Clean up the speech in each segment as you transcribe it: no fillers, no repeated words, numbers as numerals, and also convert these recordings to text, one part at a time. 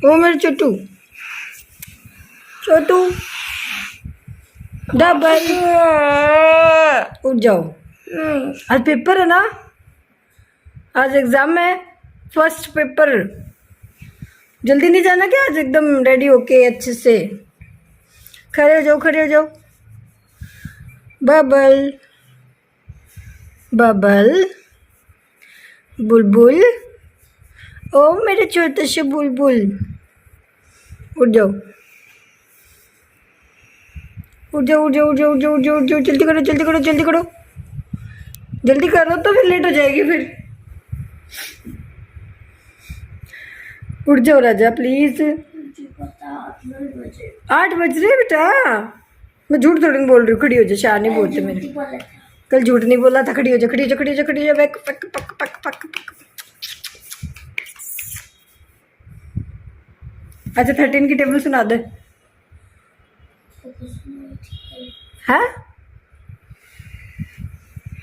ओ मेरे छोटू छोटू डबल उठ जाओ। आज पेपर है ना, आज एग्जाम है, फर्स्ट पेपर। जल्दी नहीं जाना क्या आज? एकदम रेडी होके अच्छे से खड़े हो जाओ, खड़े हो जाओ। बबल बबल बुलबुल, ओ मेरे छोटे से बुलबुल, उठ जाओ, उठ जाओ, उठ जाओ, उठ जाओ, उठ जाओ, उठ जाओ, उठ जाओ, जल्दी करो, जल्दी करो, जल्दी करो, जल्दी करो तो फिर लेट हो जाएगी फिर। उठ जाओ राजा प्लीज। 8 बज रहे बेटा। मैं झूठ थोड़ी नहीं बोल रही हूँ, खड़ी हो जा, शार नहीं बोलते मेरे। कल झूठ नहीं बोला था। खड़ी हो जा, खड़ी हो जा, खड़ी हो जा, खड़ी हो जा, बैक पक पक पक पक पक। अच्छा 13 की टेबल सुना दे। है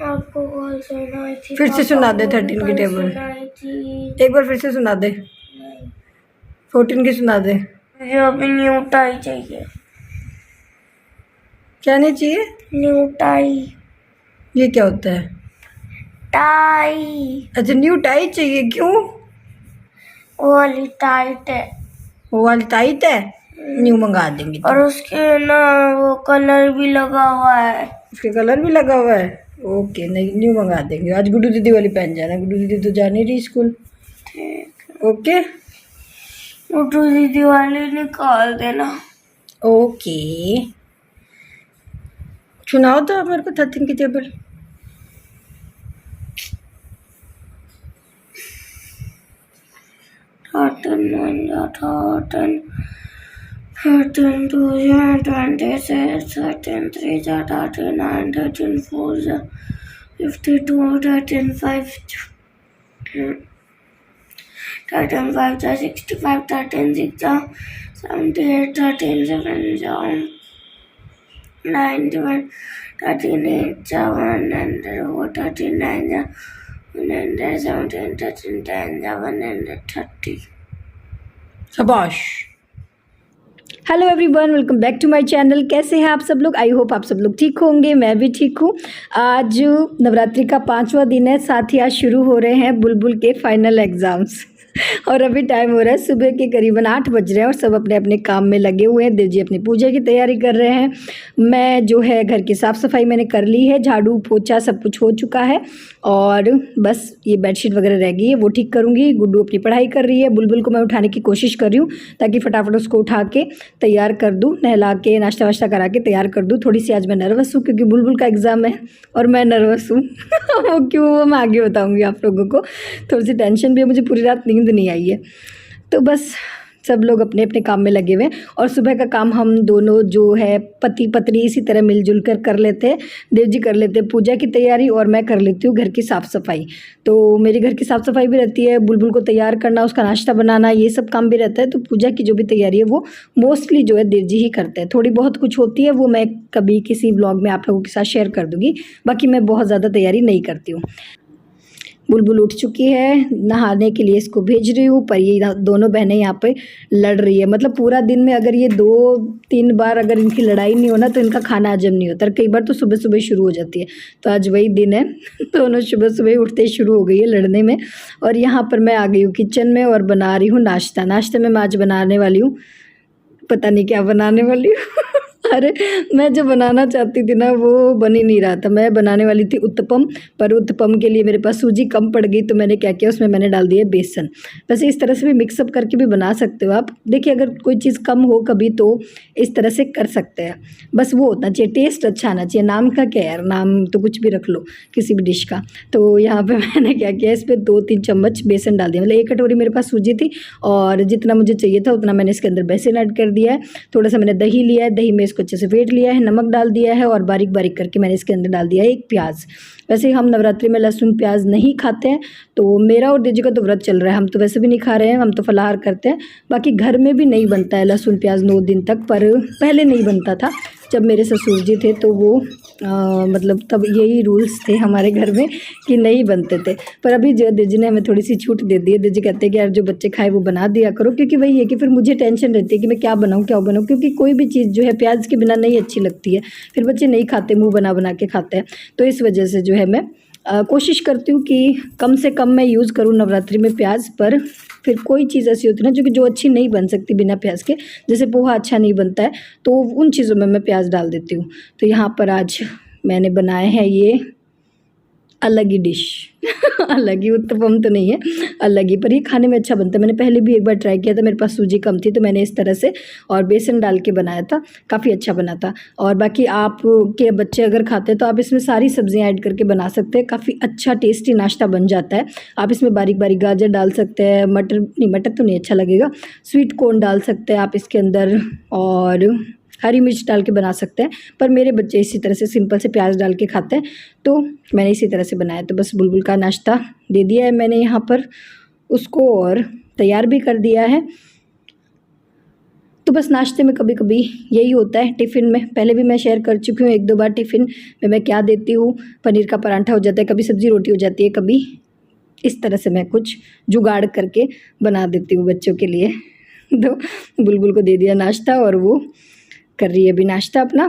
आपको कौन सुनाई थी? फिर से सुना दे 13 की टेबल, एक बार फिर से सुना दे। 14 की सुना दे। मुझे अभी न्यू टाई चाहिए। क्या नहीं चाहिए? New tie. ये क्या होता है? टाई। अच्छा न्यू टाई चाहिए, क्यों? वो वाली टाइट है वो वाली टाइट है, न्यू मंगा देंगे। और उसके ना वो कलर भी लगा हुआ है। उसके कलर भी लगा हुआ है? ओके, नहीं न्यू मंगा देंगे। आज गुड्डू दीदी वाली पहन जाना, गुड्डू दीदी तो जा नहीं रही स्कूल। ठीक, ओके गुड्डू दीदी वाली निकाल देना। ओके, सुनाओ तो मेरे को 13 की टेबल। Thirteen 2 26, 13 3 39, 13 4 52, 13 5 13 5 65, 13 6 78, 13 7 91, 13 8 104, 13 9 117, 13 10 130. शाबाश। Hello everyone, welcome back to my channel. कैसे हैं आप सब लोग? आई होप आप सब लोग ठीक होंगे, मैं भी ठीक हूँ। आज नवरात्रि का 5वां दिन है, साथ ही आज शुरू हो रहे हैं बुलबुल के फाइनल एग्ज़ाम्स। और अभी टाइम हो रहा है सुबह के करीबन 8 बज रहे हैं और सब अपने अपने काम में लगे हुए हैं। देव जी अपनी पूजा की तैयारी कर रहे हैं। मैं जो है घर की साफ़ सफाई मैंने कर ली है, झाड़ू पोछा सब कुछ हो चुका है और बस ये बेडशीट वगैरह रह गई है, वो ठीक करूँगी। गुड्डू अपनी पढ़ाई कर रही है, बुलबुल को मैं उठाने की कोशिश कर रही हूँ ताकि फटाफट उसको उठा के तैयार कर दूँ, नहला के नाश्ता वाश्ता करा के तैयार कर दूँ। थोड़ी सी आज मैं नर्वस हूँ क्योंकि बुलबुल का एग्ज़ाम है और मैं नर्वस हूँ। वो क्यों, वो मैं आगे बताऊँगी आप लोगों को। थोड़ी सी टेंशन भी है, मुझे पूरी रात नींद नहीं आई है। तो बस सब लोग अपने अपने काम में लगे हुए हैं और सुबह का काम हम दोनों जो है पति पत्नी इसी तरह मिलजुल कर लेते हैं। देव जी कर लेते हैं पूजा की तैयारी और मैं कर लेती हूँ घर की साफ़ सफाई। तो मेरी घर की साफ़ सफाई भी रहती है, बुलबुल को तैयार करना, उसका नाश्ता बनाना, ये सब काम भी रहता है। तो पूजा की जो भी तैयारी है वो मोस्टली जो है देव जी ही करते हैं। थोड़ी बहुत कुछ होती है वो मैं कभी किसी ब्लॉग में आप लोगों के साथ शेयर कर दूँगी, बाकी मैं बहुत ज़्यादा तैयारी नहीं करती हूँ। बुलबुल उठ चुकी है, नहाने के लिए इसको भेज रही हूँ, पर ये दोनों बहनें यहाँ पे लड़ रही है। मतलब पूरा दिन में अगर ये 2-3 बार अगर इनकी लड़ाई नहीं हो ना तो इनका खाना हजम नहीं होता। कई बार तो सुबह सुबह शुरू हो जाती है, तो आज वही दिन है। दोनों सुबह सुबह उठते ही शुरू हो गई है लड़ने में। और यहाँ पर मैं आ गई हूँ किचन में और बना रही हूँ नाश्ता। नाश्ते में मैं आज बनाने वाली हूँ, पता नहीं क्या बनाने वाली हूँ। अरे मैं जो बनाना चाहती थी ना वो बन ही नहीं रहा था। मैं बनाने वाली थी उत्तपम, पर उत्तपम के लिए मेरे पास सूजी कम पड़ गई, तो मैंने क्या किया, उसमें मैंने डाल दिया बेसन। वैसे इस तरह से भी मिक्सअप करके भी बना सकते हो आप। देखिए अगर कोई चीज़ कम हो कभी तो इस तरह से कर सकते हैं, बस वो होना चाहिए, टेस्ट अच्छा आना चाहिए। नाम का क्या यार, नाम तो कुछ भी रख लो किसी भी डिश का। तो यहाँ पर मैंने क्या किया, इस पर 2-3 चम्मच बेसन डाल दिया। मतलब 1 कटोरी मेरे पास सूजी थी और जितना मुझे चाहिए था उतना मैंने इसके अंदर बेसन ऐड कर दिया है। थोड़ा सा मैंने दही लिया है, दही में इसको अच्छे से फेंट लिया है, नमक डाल दिया है और बारीक बारीक करके मैंने इसके अंदर डाल दिया है 1 प्याज। वैसे हम नवरात्रि में लहसुन प्याज नहीं खाते हैं, तो मेरा और दीदी का तो व्रत चल रहा है, हम तो वैसे भी नहीं खा रहे हैं, हम तो फलाहार करते हैं। बाकी घर में भी नहीं बनता है लहसुन प्याज 9 दिन तक, पर पहले नहीं बनता था जब मेरे ससुर जी थे, तो वो मतलब तब यही रूल्स थे हमारे घर में कि नहीं बनते थे। पर अभी जो दीदी ने हमें थोड़ी सी छूट दे दी है, दीदी कहते हैं कि यार जो बच्चे खाए वो बना दिया करो, क्योंकि वही है कि फिर मुझे टेंशन रहती है कि मैं क्या बनाऊँ, क्योंकि कोई भी चीज़ जो है प्याज के बिना नहीं अच्छी लगती है, फिर बच्चे नहीं खाते, मुँह बना बना के खाते हैं। तो इस वजह से जो है मैं कोशिश करती हूँ कि कम से कम मैं यूज़ करूँ नवरात्रि में प्याज, पर फिर कोई चीज़ ऐसी होती है ना जो अच्छी नहीं बन सकती बिना प्याज के, जैसे पोहा अच्छा नहीं बनता है, तो उन चीज़ों में मैं प्याज डाल देती हूँ। तो यहाँ पर आज मैंने बनाए हैं ये अलग ही डिश अलग ही, उत्तपम तो नहीं है, अलग ही, पर ये खाने में अच्छा बनता है। मैंने पहले भी एक बार ट्राई किया था, मेरे पास सूजी कम थी, तो मैंने इस तरह से और बेसन डाल के बनाया था, काफ़ी अच्छा बना था। और बाकी आप के बच्चे अगर खाते हैं तो आप इसमें सारी सब्जियां ऐड करके बना सकते हैं, काफ़ी अच्छा टेस्टी नाश्ता बन जाता है। आप इसमें बारीक बारीक गाजर डाल सकते हैं, मटर तो नहीं अच्छा लगेगा, स्वीट कॉर्न डाल सकते हैं आप इसके अंदर, और हरी मिर्च डाल के बना सकते हैं। पर मेरे बच्चे इसी तरह से सिंपल से प्याज डाल के खाते हैं, तो मैंने इसी तरह से बनाया। तो बस बुलबुल का नाश्ता दे दिया है मैंने यहाँ पर उसको, और तैयार भी कर दिया है। तो बस नाश्ते में कभी कभी यही होता है टिफ़िन में, पहले भी मैं शेयर कर चुकी हूँ 1-2 बार टिफ़िन में मैं क्या देती हूँ। पनीर का पराठा हो जाता है, कभी सब्ज़ी रोटी हो जाती है, कभी इस तरह से मैं कुछ जुगाड़ करके बना देती हूँ बच्चों के लिए। तो बुलबुल को दे दिया नाश्ता और वो कर रही है अभी नाश्ता अपना।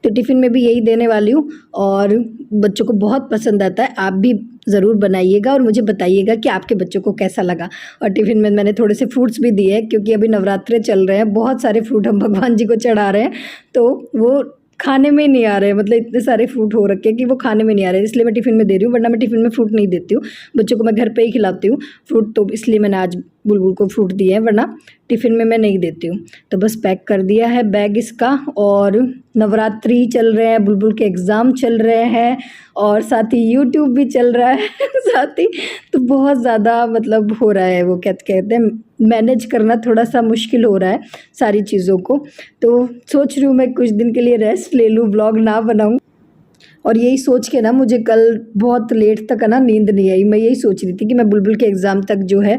तो टिफ़िन में भी यही देने वाली हूँ, और बच्चों को बहुत पसंद आता है। आप भी ज़रूर बनाइएगा और मुझे बताइएगा कि आपके बच्चों को कैसा लगा। और टिफ़िन में मैंने थोड़े से फ्रूट्स भी दिए हैं, क्योंकि अभी नवरात्रे चल रहे हैं, बहुत सारे फ्रूट हम भगवान जी को चढ़ा रहे हैं, तो वो खाने में ही नहीं आ रहे हैं, मतलब इतने सारे फ्रूट हो रखे हैं कि वो खाने में नहीं आ रहे हैं, इसलिए मैं टिफ़िन में दे रही हूँ, वरना मैं टिफ़िन में फ्रूट नहीं देती हूँ। बच्चों को मैं घर पे ही खिलाती हूँ फ्रूट, तो इसलिए मैंने आज बुलबुल को फ्रूट दिए हैं, वरना टिफ़िन में मैं नहीं देती हूँ। तो बस पैक कर दिया है बैग इसका, और नवरात्रि चल रहे हैं, बुलबुल के एग्ज़ाम चल रहे हैं, और साथ ही यूट्यूब भी चल रहा है साथ ही, तो बहुत ज़्यादा मतलब हो रहा है, वो कहते हैं मैनेज करना थोड़ा सा मुश्किल हो रहा है सारी चीज़ों को। तो सोच रही हूँ मैं कुछ दिन के लिए रेस्ट ले लूँ, ब्लॉग ना बनाऊँ। और यही सोच के ना मुझे कल बहुत लेट तक है ना नींद नहीं आई। मैं यही सोच रही थी कि मैं बुलबुल के एग्ज़ाम तक जो है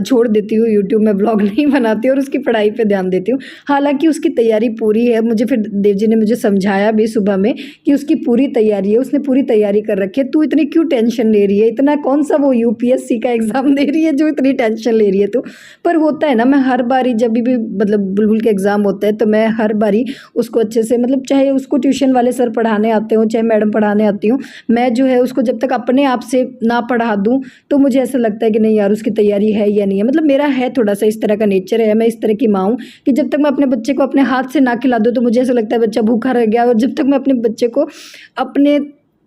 छोड़ देती हूँ यूट्यूब में, ब्लॉग नहीं बनाती और उसकी पढ़ाई पे ध्यान देती हूँ। हालांकि उसकी तैयारी पूरी है, मुझे फिर देव जी ने मुझे समझाया भी सुबह में कि उसकी पूरी तैयारी है, उसने पूरी तैयारी कर रखी है, तू इतनी क्यों टेंशन ले रही है, इतना कौन सा वो यूपीएससी का एग्ज़ाम दे रही है जो इतनी टेंशन ले रही है तू। पर होता है ना, मैं हर बारी जब भी मतलब बुलबुल के एग्ज़ाम होते हैं तो मैं हर बारी उसको अच्छे से, मतलब चाहे उसको ट्यूशन वाले सर पढ़ाने आते हो, चाहे मैडम पढ़ाने आती हूँ, मैं जो है उसको जब तक अपने आप से ना पढ़ा दूँ तो मुझे ऐसा लगता है कि नहीं यार उसकी तैयारी है या नहीं है। मतलब मेरा है थोड़ा सा इस तरह का नेचर है, मैं इस तरह की माँ हूँ कि जब तक मैं अपने बच्चे को अपने हाथ से ना खिला दूँ तो मुझे ऐसा लगता है बच्चा भूखा रह गया, और जब तक मैं अपने बच्चे को अपने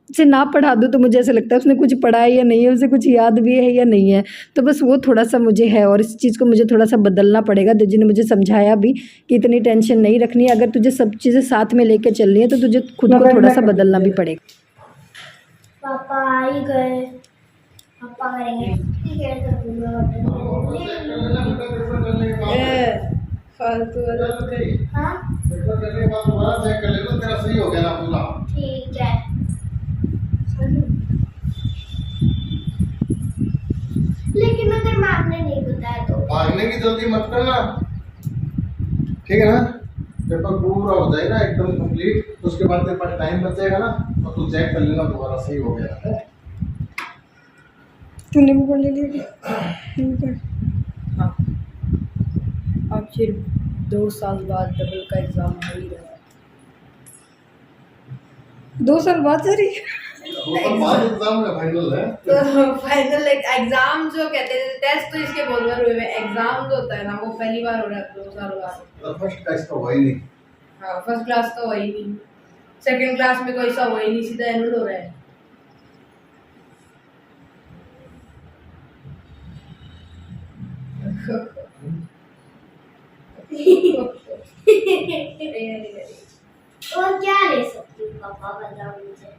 से ना पढ़ा दूँ तो मुझे ऐसा लगता है उसने कुछ पढ़ा है या नहीं है, उसे कुछ याद भी है या नहीं है। तो बस वो थोड़ा सा मुझे है, और इस चीज़ को मुझे थोड़ा सा बदलना पड़ेगा। दीदी ने मुझे समझाया भी कि इतनी टेंशन नहीं रखनी है, अगर तुझे सब चीज़ें साथ में लेके चलनी है तो तुझे खुद को थोड़ा सा बदलना भी पड़ेगा। पापा आ ही गए, पापा करेंगे ठीक है फालतू हाँ ठीक है। लेकिन अगर मैम ने नहीं बताया तो भागने की जल्दी मत करना, ठीक है ना। पेपर पूरा हो जाएगा एकदम कंप्लीट, तो उसके बाद तेरे पास टाइम बचेगा ना, तो तू चेक कर लेना दोबारा सही हो गया है। तूने वो ले लिया? हाँ, अब फिर 2 साल बाद डबल का एग्ज़ाम हो ही रहा है। 2 साल बाद सर तो बाद एग्जाम में फाइनल है, तो फाइनल एग्ज़ाम जो कहते हैं, टेस्ट तो इसके बहुत बार हुए, एग्ज़ाम जो होता है ना वो पहली बार हो रहा है 2 साल बाद। फर्स्ट का इसका हुआ ही नहीं। हाँ, फर्स्ट क्लास का हुआ ही नहीं, सेकंड क्लास में कोई सा हुआ ही नहीं, सीधा एनुअल हो रहा है। और क्या ले सकती हूँ पापा, बताओ मुझे।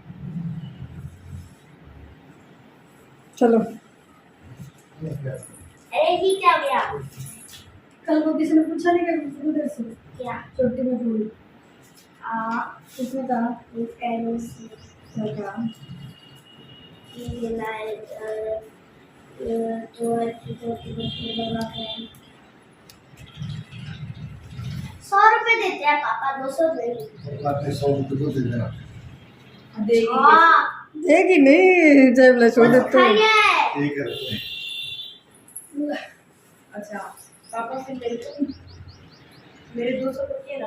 चलो। अरे जी क्या गया? कल को किसी ने पूछा नहीं क्या उधर से क्या? छोटी में फूल आ किसने कहा? इसका क्या कहा? 3 2 100 रुपए देते हैं पापा, 200 नहीं। बात है, 100 रुपये तो दे देना। देगी हाँ, देगी नहीं जब लसो दे तो खाइए। ठीक है रखते हैं। अच्छा पापा से मेरे 200 रुपये ना।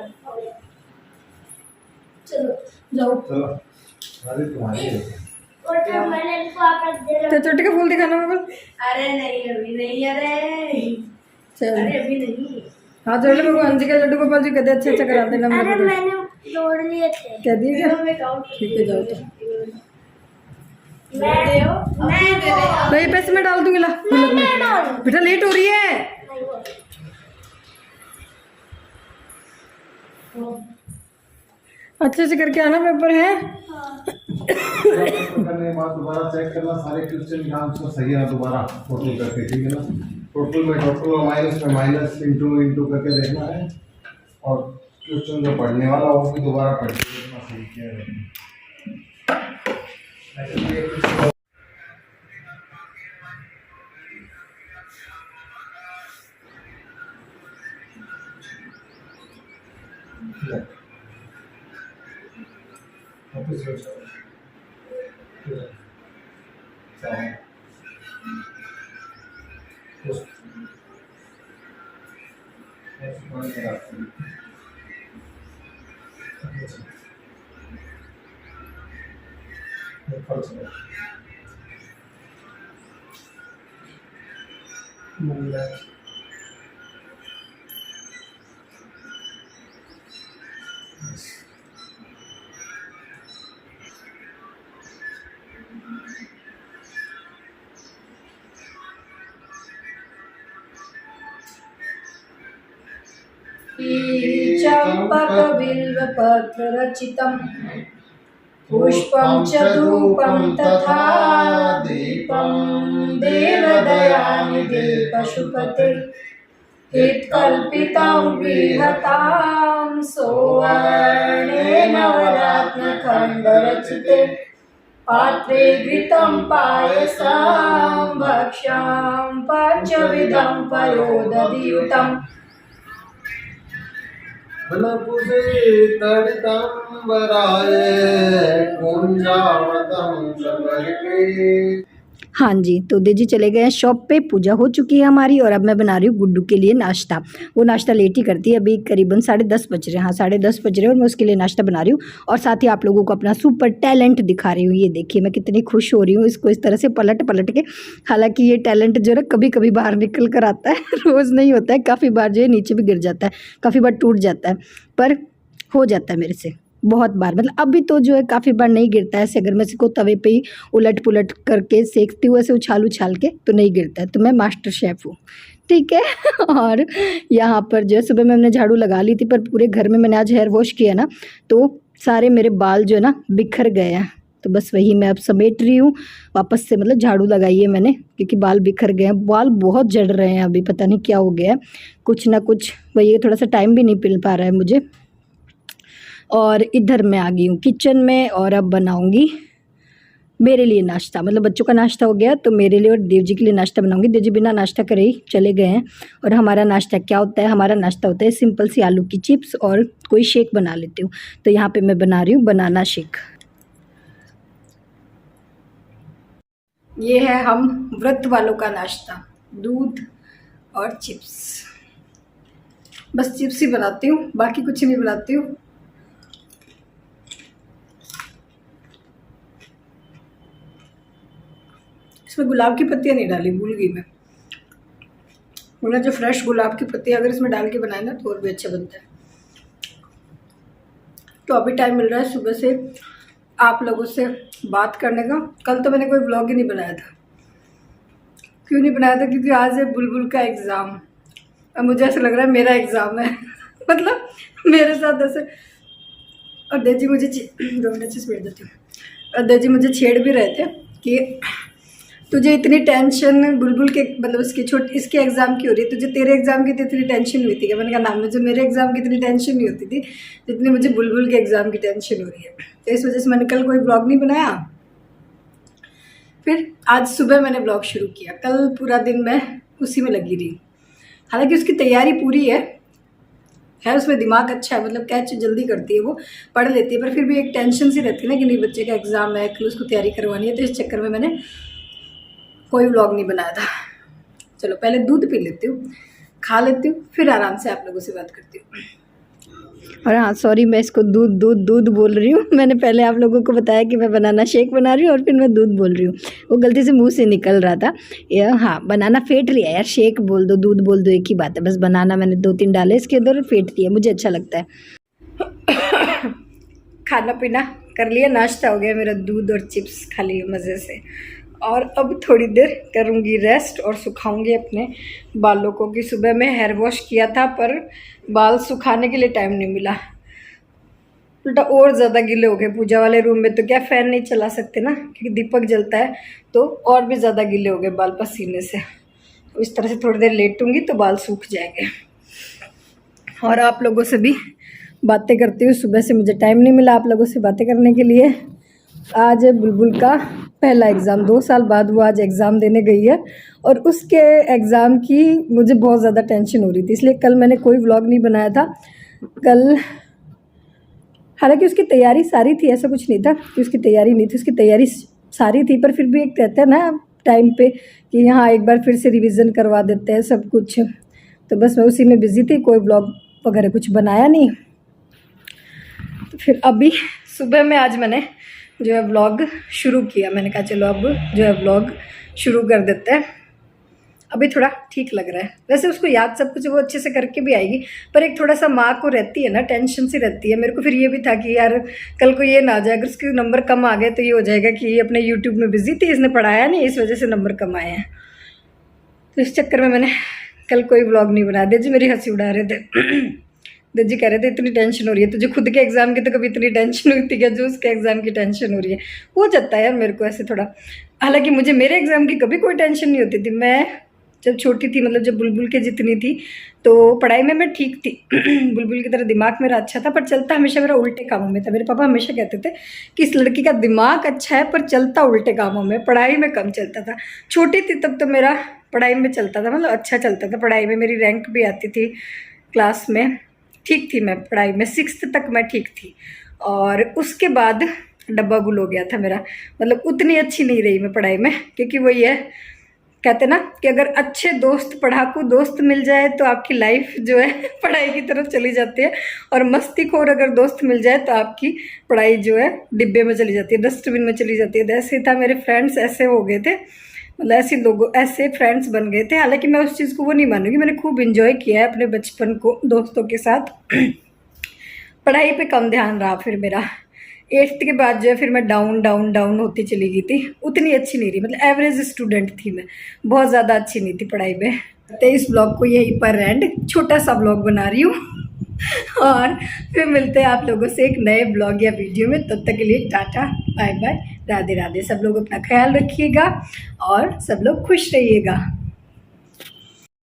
चलो जाओ। चलो अरे तुम्हारी है। और जब मैंने इनको आप रख दे तो छोटे का फूल दिखाना मगर। अरे नहीं अभी नहीं, अरे चल अरे अभी नहीं। हाँ जोड़ ले भगवान जी का लड्डू गोपाल जी कहते अच्छे अच्छे करा देना अरे मेरे को। मैंने जोड़ लिए थे। कह दी क्या? मैं काउंट ठीक है जाओ तो। मैं दे हो मैं दे दे। नहीं पैसे मैं डाल दूंगी ला बेटा लेट हो रही है। अच्छे से करके आना पेपर है। करने के बाद दोबारा चेक करना सारे क्वेश्चन यहाँ उसको सही है ना, दोबारा टोटल करके, ठीक है ना। टोटल में टोटल और माइनस में माइनस, इंटू इंटू करके देखना है, और क्वेश्चन जो पढ़ने वाला हो वो भी दोबारा पढ़ के देखना सही क्या है। चम्पकबिल्वपत्ररचितं पुष्पं च धूपं तथा दीपं देवदयानिधे पशुपते हितकल्पितं बृहतां सुवर्णेन वरत्नखण्डरचिते पात्रे घृतं पायसं भक्ष्यं पञ्चविधं पयोदधियुतम् वनपुषे तडितंबराय कुंजावतम चमरके। हाँ जी तो देजी चले गए हैं शॉप पे। पूजा हो चुकी है हमारी और अब मैं बना रही हूँ गुड्डू के लिए नाश्ता। वो नाश्ता लेट ही करती है, अभी करीबन 10:30 बज रहे हैं। हाँ 10:30 बज रहे हैं और मैं उसके लिए नाश्ता बना रही हूँ और साथ ही आप लोगों को अपना सुपर टैलेंट दिखा रही हूँ। ये देखिए मैं कितनी खुश हो रही हूँ इसको इस तरह से पलट पलट के। हालांकि ये टैलेंट जो है कभी कभी बाहर निकल कर आता है, रोज़ नहीं होता है। काफ़ी बार जो है नीचे भी गिर जाता है, काफ़ी बार टूट जाता है, पर हो जाता है मेरे से बहुत बार। मतलब अभी तो जो है काफ़ी बार नहीं गिरता है। ऐसे अगर मैं इसको तवे पे ही उलट पुलट करके सेकती हूँ ऐसे उछाल उछाल के तो नहीं गिरता है। तो मैं मास्टर शेफ़ हूँ, ठीक है। और यहाँ पर जो है सुबह में हमने झाड़ू लगा ली थी, पर पूरे घर में मैंने आज हेयर वॉश किया ना तो सारे मेरे बाल जो है ना बिखर गए हैं। तो बस वही मैं अब समेट रही हूँ वापस से। मतलब झाड़ू लगाई है मैंने क्योंकि बाल बिखर गए हैं, बाल बहुत जड़ रहे हैं अभी, पता नहीं क्या हो गया है। कुछ ना कुछ वही है, थोड़ा सा टाइम भी नहीं मिल पा रहा है मुझे। और इधर मैं आ गई हूँ किचन में और अब बनाऊंगी मेरे लिए नाश्ता। मतलब बच्चों का नाश्ता हो गया तो मेरे लिए और देव जी के लिए नाश्ता बनाऊंगी। देव जी बिना नाश्ता करे ही चले गए हैं। और हमारा नाश्ता क्या होता है? हमारा नाश्ता होता है सिंपल सी आलू की चिप्स और कोई शेक बना लेती हूँ। तो यहाँ पे मैं बना रही हूँ बनाना शेक। ये है हम व्रत वालों का नाश्ता, दूध और चिप्स। बस चिप्स ही बनाती हूँ, बाकी कुछ नहीं बनाती हूँ। इसमें गुलाब की पत्तियाँ नहीं डाली, भूल गई मैं। उन्हें जो फ्रेश गुलाब की पत्तियाँ अगर इसमें डाल के बनाए ना तो और भी अच्छा बनता है। तो अभी टाइम मिल रहा है सुबह से आप लोगों से बात करने का। कल तो मैंने कोई व्लॉग ही नहीं बनाया था। क्यों नहीं बनाया था? क्योंकि आज है बुलबुल का एग्ज़ाम। अब मुझे ऐसा लग रहा है मेरा एग्ज़ाम है। मतलब मेरे साथ ऐसे। और देजी मुझे 2 मिनट से स्पीड देती हूँ। और देजी मुझे छेड़ भी रहे थे कि तुझे इतनी टेंशन बुलबुल के मतलब इसके एग्ज़ाम की हो रही है, तुझे तेरे एग्ज़ाम की तो इतनी टेंशन हुई थी क्या? मैंने कहा ना, मुझे मेरे एग्ज़ाम की इतनी टेंशन नहीं होती थी जितनी मुझे बुलबुल के एग्ज़ाम की टेंशन हो रही है। तो इस वजह से मैंने कल कोई ब्लॉग नहीं बनाया। फिर आज सुबह मैंने ब्लॉग शुरू किया, कल पूरा दिन मैं उसी में लगी रही। हालांकि उसकी तैयारी पूरी है उसमें दिमाग अच्छा है, मतलब कैच जल्दी करती है, वो पढ़ लेती है, पर फिर भी एक टेंशन सी रहती है ना कि नहीं बच्चे का एग्ज़ाम है, कल उसको तैयारी करवानी है, तो इस चक्कर में मैंने कोई व्लॉग नहीं बनाया था। चलो पहले दूध पी लेती हूँ, खा लेती हूँ, फिर आराम से आप लोगों से बात करती हूँ। और हाँ सॉरी, मैं इसको दूध बोल रही हूँ। मैंने पहले आप लोगों को बताया कि मैं बनाना शेक बना रही हूँ और फिर मैं दूध बोल रही हूँ, वो गलती से मुंह से निकल रहा था। हाँ बनाना फेंट लिया यार, शेक बोल दो दूध बोल दो एक ही बात है, बस बनाना मैंने 2-3 डाले इसके अंदर और फेंट दिया, मुझे अच्छा लगता है। खाना पीना कर लिया, नाश्ता हो गया मेरा, दूध और चिप्स खा लिए मज़े से, और अब थोड़ी देर करूँगी रेस्ट और सुखाऊंगी अपने बालों को। कि सुबह में हेयर वॉश किया था पर बाल सुखाने के लिए टाइम नहीं मिला, उल्टा और ज़्यादा गीले हो गए। पूजा वाले रूम में तो क्या फ़ैन नहीं चला सकते ना, क्योंकि दीपक जलता है, तो और भी ज़्यादा गीले हो गए बाल पसीने से। तो इस तरह से थोड़ी देर लेटूंगी तो बाल सूख जाएंगे। और आप लोगों से भी बातें करती हूँ, सुबह से मुझे टाइम नहीं मिला आप लोगों से बातें करने के लिए। आज बुलबुल का पहला एग्ज़ाम, 2 साल बाद वो आज एग्ज़ाम देने गई है, और उसके एग्ज़ाम की मुझे बहुत ज़्यादा टेंशन हो रही थी, इसलिए कल मैंने कोई व्लॉग नहीं बनाया था। कल हालांकि उसकी तैयारी सारी थी, ऐसा कुछ नहीं था कि उसकी तैयारी नहीं थी, उसकी तैयारी सारी थी, पर फिर भी एक कहते हैं ना टाइम पे कि यहाँ एक बार फिर से रिवीजन करवा देते हैं सब कुछ, तो बस मैं उसी में बिज़ी थी, कोई व्लॉग वगैरह कुछ बनाया नहीं। तो फिर अभी सुबह में आज मैंने जो है व्लॉग शुरू किया, मैंने कहा चलो अब जो है व्लॉग शुरू कर देते हैं। अभी थोड़ा ठीक लग रहा है, वैसे उसको याद सब कुछ वो अच्छे से करके भी आएगी, पर एक थोड़ा सा माँ को रहती है ना, टेंशन सी रहती है। मेरे को फिर ये भी था कि यार कल को ये ना आ जाए, अगर उसके नंबर कम आ गए तो ये हो जाएगा कि ये अपने यूट्यूब में बिजी थी, इसने पढ़ाया नहीं, इस वजह से नंबर कम आए हैं। तो इस चक्कर में मैंने कल कोई व्लॉग नहीं बनाया। देजी मेरी हंसी उड़ा रहे थे, देजी कह रहे थे इतनी टेंशन हो रही है तुझे खुद के एग्ज़ाम की, तो कभी इतनी टेंशन हुई थी क्या जो उसके एग्ज़ाम की टेंशन हो रही है। हो जाता है यार मेरे को ऐसे थोड़ा, हालांकि मुझे मेरे एग्ज़ाम की कभी कोई टेंशन नहीं होती थी। मैं जब छोटी थी, मतलब जब बुलबुल के जितनी थी, तो पढ़ाई में मैं ठीक थी, बुलबुल की तरह दिमाग मेरा अच्छा था, पर चलता हमेशा मेरा उल्टे कामों में था। मेरे पापा हमेशा कहते थे कि इस लड़की का दिमाग अच्छा है पर चलता उल्टे कामों में, पढ़ाई में कम चलता था। छोटी थी तब तो मेरा पढ़ाई में चलता था, मतलब अच्छा चलता था पढ़ाई में, मेरी रैंक भी आती थी क्लास में, ठीक थी मैं पढ़ाई में, 6th तक मैं ठीक थी। और उसके बाद डब्बा गुल हो गया था मेरा, मतलब उतनी अच्छी नहीं रही मैं पढ़ाई में, क्योंकि वही है कहते ना कि अगर अच्छे दोस्त, पढ़ाकू दोस्त मिल जाए तो आपकी लाइफ जो है पढ़ाई की तरफ चली जाती है, और मस्तीखोर अगर दोस्त मिल जाए तो आपकी पढ़ाई जो है डिब्बे में चली जाती है, डस्टबिन में चली जाती है। ऐसे था, मेरे फ्रेंड्स ऐसे हो गए थे, मतलब ऐसे फ्रेंड्स बन गए थे। हालांकि मैं उस चीज़ को वो नहीं मानूंगी, मैंने खूब इन्जॉय किया है अपने बचपन को दोस्तों के साथ। पढ़ाई पे कम ध्यान रहा फिर मेरा। 8th के बाद जो है फिर मैं डाउन होती चली गई थी, उतनी अच्छी नहीं रही, मतलब एवरेज स्टूडेंट थी मैं, बहुत ज़्यादा अच्छी नहीं थी पढ़ाई में। तो इस ब्लॉग को यहीं पर एंड, छोटा सा ब्लॉग बना रही हूँ और फिर मिलते हैं आप लोगों से एक नए ब्लॉग या वीडियो में। तब तक के लिए tata bye bye, Radhe Radhe. सब लोग अपना ख्याल रखिएगा और सब लोग खुश रहिएगा।